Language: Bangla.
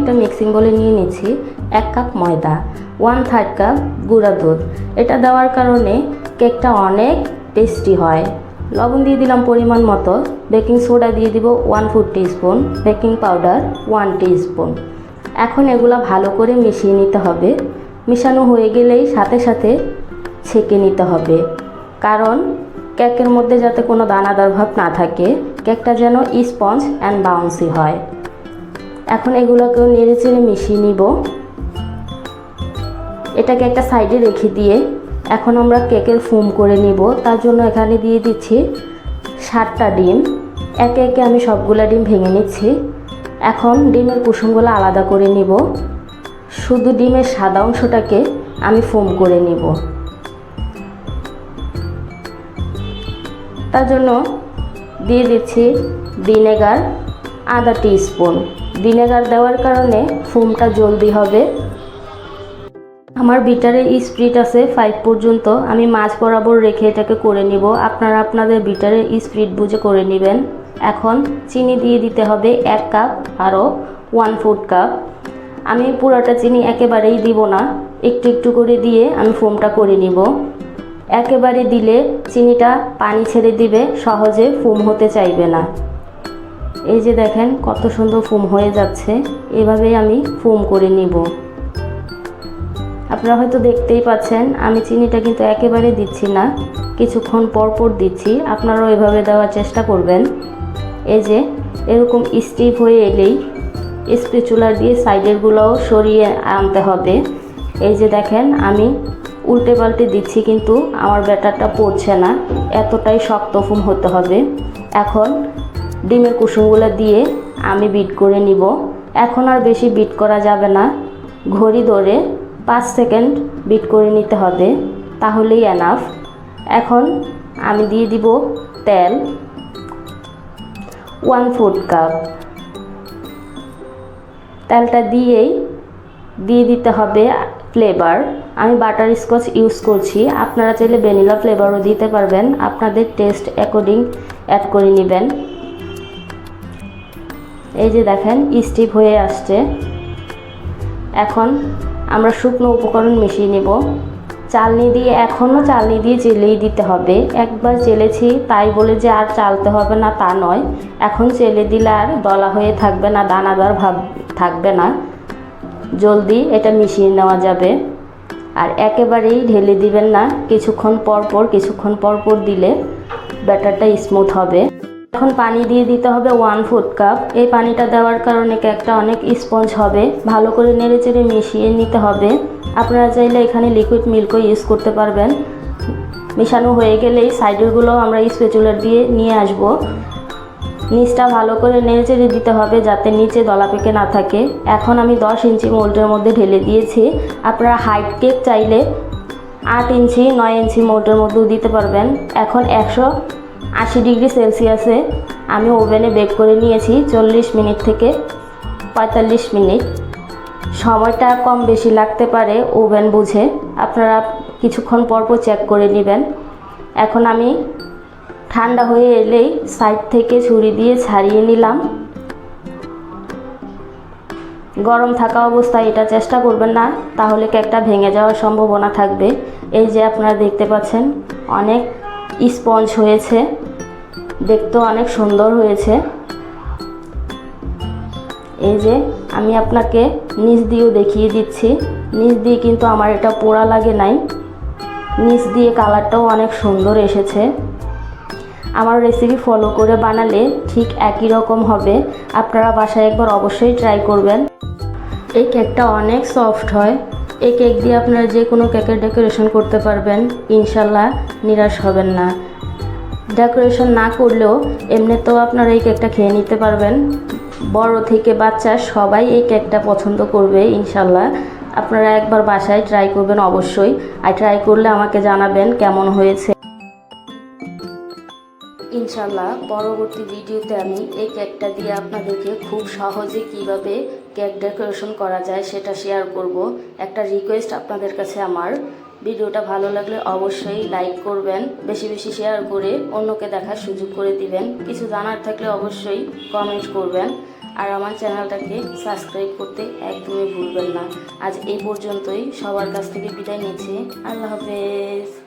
একটা মিক্সিং বলে নিয়ে নিচ্ছি 1 কাপ ময়দা, 1/3 কাপ গুঁড়া দুধ। এটা দেওয়ার কারণে কেকটা অনেক টেস্টি হয়। লবণ দিয়ে দিলাম পরিমাণ মতো, বেকিং সোডা দিয়ে দিব 1/4 টিস্পুন, বেকিং পাউডার 1 টিস্পুন। এখন এগুলো ভালো করে মিশিয়ে নিতে হবে। মিশানো হয়ে গেলেই সাথে সাথে ছেঁকে নিতে হবে, কারণ কেকের মধ্যে যাতে কোনো দানাদার ভাব না থাকে, কেকটা যেন স্পঞ্জ অ্যান্ড বাউন্সি হয়। এখন এগুলোকেও নেড়ে চেড়ে মিশিয়ে নিব। এটাকে একটা সাইডে রেখে দিয়ে এখন আমরা কেকের ফোম করে নিব। তার জন্য এখানে দিয়ে দিচ্ছি 7টা ডিম। একে একে আমি সবগুলা ডিম ভেঙে নিচ্ছি। এখন ডিমের কুসুমগুলো আলাদা করে নিব। শুধু ডিমের সাদা অংশটাকে আমি ফোম করে নিব। তার জন্য দিয়ে দিচ্ছি ভিনেগার আধা টিস্পুন। ভিনেগার দেওয়ার কারণে ফোমটা জলদি হবে। আমার বিটারের স্পিড আছে 5 পর্যন্ত। আমি মাঝ বরাবর রেখে এটাকে করে নিব। আপনারা আপনাদের বিটারের স্পিড বুঝে করে নেবেন। এখন চিনি দিয়ে দিতে হবে 1 কাপ, আরও 1/4 কাপ। আমি পুরোটা চিনি একেবারেই দিব না, একটু একটু করে দিয়ে আমি ফোমটা করে নিব। একেবারে দিলে চিনিটা পানি ছেড়ে দিবে, সহজে ফোম হতে চাইবে না। এই যে দেখেন কত সুন্দর ফোম হয়ে যাচ্ছে। এভাবেই আমি ফোম করে নিব। আপনারা হয়তো দেখতেই পাচ্ছেন আমি চিনিটা কিন্তু একেবারে দিচ্ছি না, কিছুক্ষণ পর পর দিচ্ছি। আপনারাও এভাবে দেওয়ার চেষ্টা করবেন। এই যে এরকম স্টিফ হয়ে এলেই স্প্যাচুলার দিয়ে সাইডেরগুলোও সরিয়ে আনতে হবে। এই যে দেখেন আমি উল্টে পাল্টে দিচ্ছি, কিন্তু আমার ব্যাটারটা পড়ছে না। এতটাই শক্ত ফোম হতে হবে। এখন ডিমের কুসুমগুলো দিয়ে আমি বিট করে নিব। এখন আর বেশি বিট করা যাবে না, ঘড়ি ধরে 5 সেকেন্ড বিট করে নিতে হবে, তাহলেই এনাফ। এখন আমি দিয়ে দিব তেল 1/4 কাপ। তেলটা দিয়েই দিয়ে দিতে হবে ফ্লেভার। আমি বাটার স্কচ ইউজ করছি, আপনারা চাইলে ভ্যানিলা ফ্লেভারও দিতে পারবেন। আপনাদের টেস্ট অ্যাকর্ডিং অ্যাড করে নেবেন। এই যে দেখেন স্টিফ হয়ে আসছে। এখন আমরা শুকনো উপকরণ মিশিয়ে নেব। চালনি দিয়ে, এখনও চালনি দিয়ে চেলেই দিতে হবে। একবার চেলেছি তাই বলে যে আর চালতে হবে না তা নয়। এখন চেলে দিলে আর দলা হয়ে থাকবে না, দানাদার ভাব থাকবে না, জলদি এটা মিশিয়ে নেওয়া যাবে। আর একেবারেই ঢেলে দিবেন না, কিছুক্ষণ পর পর দিলে ব্যাটারটা স্মুথ হবে। এখন পানি দিয়ে দিতে হবে 1/4 কাপ। এই পানিটা দেওয়ার কারণে কেকটা অনেক স্পঞ্জ হবে। ভালো করে নেড়ে চেড়ে মিশিয়ে নিতে হবে। আপনারা চাইলে এখানে লিকুইড মিল্কও ইউজ করতে পারবেন। মেশানো হয়ে গেলেই সাইডেরগুলো আমরা স্প্যাচুলার দিয়ে নিয়ে আসব। নিচটা ভালো করে নেড়ে চেড়ে দিতে হবে যাতে নিচে দলা পেকে না থাকে। এখন আমি 10 ইঞ্চি মোল্ডের মধ্যে ঢেলে দিয়েছি। আপনারা হাইট কেক চাইলে 8 ইঞ্চি 9 ইঞ্চি মোল্ডের মধ্যেও দিতে পারবেন। এখন 180 ডিগ্রি সেলসিয়াসে আমি ওভেনে বেক করে নিয়েছি 40 মিনিট থেকে 45 মিনিট। সময়টা কম বেশি লাগতে পারে ওভেন বুঝে, আপনারা কিছুক্ষণ পর চেক করে নেবেন। এখন আমি ঠান্ডা হয়ে এলেই সাইড থেকে ছুরি দিয়ে ছাড়িয়ে নিলাম। গরম থাকা অবস্থায় এটা চেষ্টা করবেন না, তাহলে কেকটা ভেঙে যাওয়ার সম্ভাবনা থাকবে। এই যে আপনারা দেখতে পাচ্ছেন অনেক স্পঞ্জ হয়েছে, দেখতেও অনেক সুন্দর হয়েছে। এই যে আমি আপনাকে নিচ দিয়েও দেখিয়ে দিচ্ছি। নিচ দিয়ে কিন্তু আমার এটা পোড়া লাগে নাই, নিচ দিয়ে কালারটাও অনেক সুন্দর এসেছে। আমার রেসিপি ফলো করে বানালে ঠিক একই রকম হবে। আপনারা বাসায় একবার অবশ্যই ট্রাই করবেন। এই কেকটা অনেক সফট হয়। এই কেক দিয়ে আপনারা যে কোনো কেকের ডেকোরেশন করতে পারবেন, ইনশাল্লাহ নিরাশ হবেন না। ডেকোরেশন না করলেও এমনিতেও আপনারা এই কেকটা খেয়ে নিতে পারবেন। বড় থেকে বাচ্চা সবাই এই কেকটা পছন্দ করবে ইনশাল্লাহ। আপনারা একবার বাসায় ট্রাই করবেন অবশ্যই, আর ট্রাই করলে আমাকে জানাবেন কেমন হয়েছে। ইনশাল্লাহ পরবর্তী ভিডিওতে আমি এই কেকটা দিয়ে আপনাদেরকে খুব সহজে কিভাবে কেক ডেকোরেশন করা যায় সেটা শেয়ার করব। একটা রিকোয়েস্ট আপনাদের কাছে আমার, ভিডিওটা ভালো লাগলে অবশ্যই লাইক করবেন, বেশি বেশি শেয়ার করে অন্যকে দেখার সুযোগ করে দিবেন। কিছু জানার থাকলে অবশ্যই কমেন্ট করবেন, আর আমার চ্যানেলটাকে সাবস্ক্রাইব করতে একদমই ভুলবেন না। আজ এই পর্যন্তই, সবার কাছ থেকে বিদায় নিচ্ছি। আল্লাহ হাফেজ।